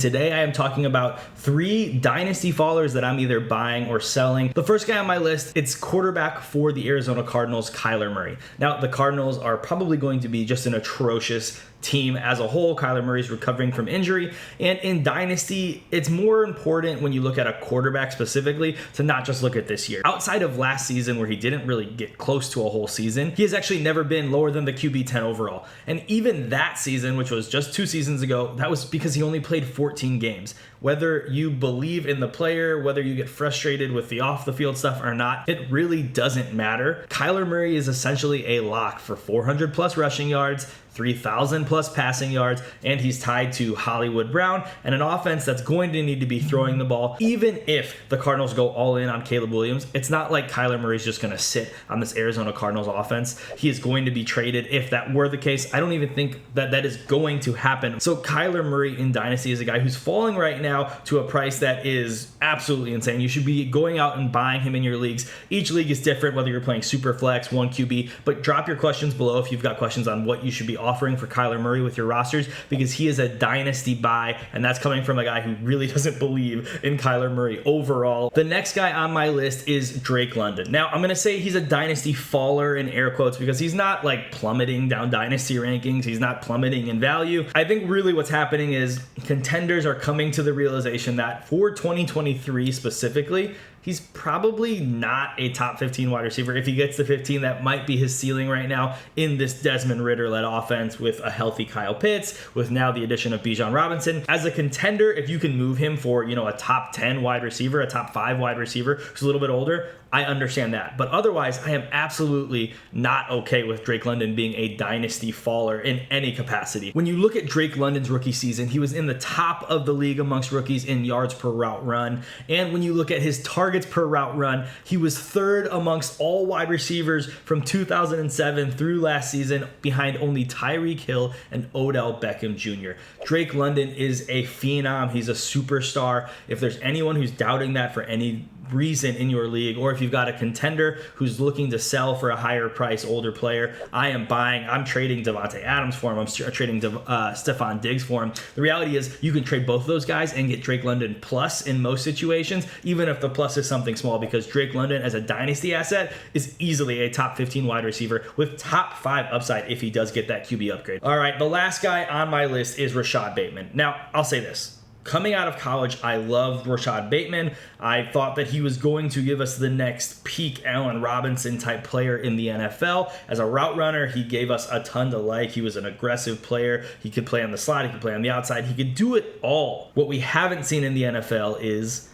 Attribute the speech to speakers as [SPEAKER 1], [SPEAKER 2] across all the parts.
[SPEAKER 1] Today I am talking about 3 dynasty fallers that I'm either buying or selling. The first guy on my list, it's quarterback for the Arizona Cardinals, Kyler Murray. Now, the Cardinals are probably going to be just an atrocious team as a whole. Kyler Murray's recovering from injury, and in Dynasty, it's more important when you look at a quarterback specifically to not just look at this year. Outside of last season where he didn't really get close to a whole season, he has actually never been lower than the QB 10 overall. And even that season, which was just 2 seasons ago, that was because he only played 14 games. Whether you believe in the player, whether you get frustrated with the off the field stuff or not, it really doesn't matter. Kyler Murray is essentially a lock for 400 plus rushing yards, 3,000 plus passing yards, and he's tied to Hollywood Brown and an offense that's going to need to be throwing the ball. Even if the Cardinals go all in on Caleb Williams, it's not like Kyler Murray's just going to sit on this Arizona Cardinals offense. He is going to be traded if that were the case. I don't even think that that is going to happen. So Kyler Murray in Dynasty is a guy who's falling right now to a price that is absolutely insane. You should be going out and buying him in your leagues. Each league is different, whether you're playing super flex, 1 QB, but drop your questions below if you've got questions on what you should be offering for Kyler Murray with your rosters, because he is a dynasty buy, and that's coming from a guy who really doesn't believe in Kyler Murray overall. The next guy on my list is Drake London. Now, I'm going to say he's a dynasty faller in air quotes because he's not like plummeting down dynasty rankings. He's not plummeting in value. I think really what's happening is contenders are coming to the realization that for 2023 specifically, he's probably not a top 15 wide receiver. If he gets to 15, that might be his ceiling right now in this Desmond Ridder-led offense with a healthy Kyle Pitts, with now the addition of Bijan Robinson. As a contender, if you can move him for, a top 10 wide receiver, a top 5 wide receiver who's a little bit older, I understand that. But otherwise, I am absolutely not okay with Drake London being a dynasty faller in any capacity. When you look at Drake London's rookie season, he was in the top of the league amongst rookies in yards per route run. And when you look at his targets per route run, he was 3rd amongst all wide receivers from 2007 through last season, behind only Tyreek Hill and Odell Beckham Jr. Drake London is a phenom. He's a superstar. If there's anyone who's doubting that for any reason in your league, or if you've got a contender who's looking to sell for a higher price older player, I am buying. I'm trading Devontae Adams for him. I'm trading Stephon Diggs for him. The reality is you can trade both of those guys and get Drake London plus in most situations, even if the plus is something small, because Drake London as a dynasty asset is easily a top 15 wide receiver with top 5 upside if he does get that QB upgrade. All right, the last guy on my list is Rashod Bateman. Now, I'll say this. Coming out of college, I loved Rashod Bateman. I thought that he was going to give us the next peak Allen Robinson type player in the NFL. As a route runner, he gave us a ton to like. He was an aggressive player. He could play on the slot. He could play on the outside. He could do it all. What we haven't seen in the NFL is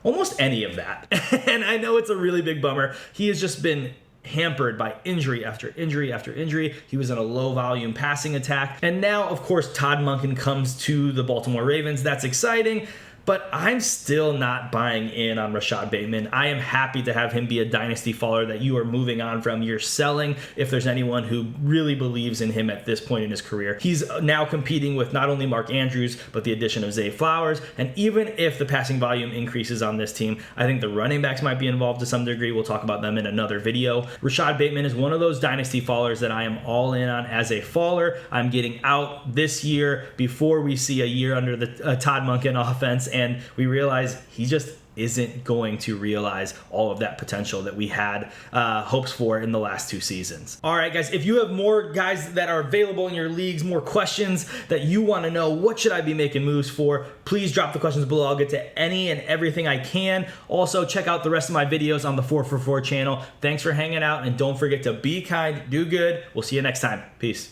[SPEAKER 1] almost any of that. And I know it's a really big bummer. He has just been hampered by injury after injury after injury. He was in a low volume passing attack. And now, of course, Todd Monken comes to the Baltimore Ravens. That's exciting. But I'm still not buying in on Rashod Bateman. I am happy to have him be a dynasty faller that you are moving on from. You're selling if there's anyone who really believes in him at this point in his career. He's now competing with not only Mark Andrews, but the addition of Zay Flowers. And even if the passing volume increases on this team, I think the running backs might be involved to some degree. We'll talk about them in another video. Rashod Bateman is one of those dynasty fallers that I am all in on as a faller. I'm getting out this year before we see a year under the Todd Monken offense, and we realize he just isn't going to realize all of that potential that we had hopes for in the last 2 seasons. All right, guys, if you have more guys that are available in your leagues, more questions that you want to know, what should I be making moves for, please drop the questions below. I'll get to any and everything I can. Also, check out the rest of my videos on the 4for4 channel. Thanks for hanging out, and don't forget to be kind, do good. We'll see you next time. Peace.